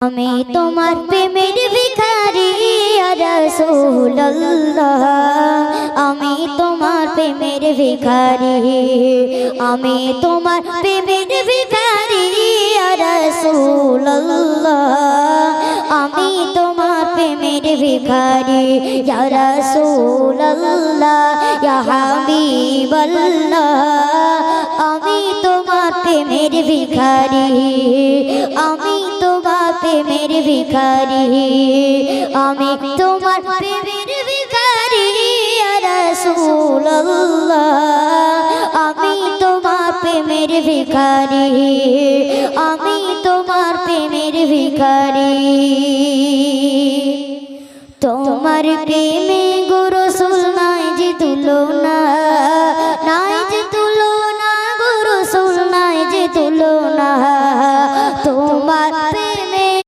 আমি তোমার প্রেমের ভিখারি ইয়া রাসূলুল্লাহ, আমি তোমার প্রেমের ভিখারি, আমি তোমার প্রেমের ভিখারি ইয়া রাসূলুল্লাহ, আমি তোমার প্রেমের ভিখারি ইয়া রাসূলুল্লাহ ইয়া হাবিবাল্লাহ, আমি তোমার প্রেমের ভিখারি, আমি তোমার প্রেমের ভিখারি, আমি তোমার প্রেমের ভিখারি ইয়া রাসূলুল্লাহ, আমি তোমার প্রেমের ভিখারি, আমি তোমার প্রেমের ভিখারি। তোমার প্রেমে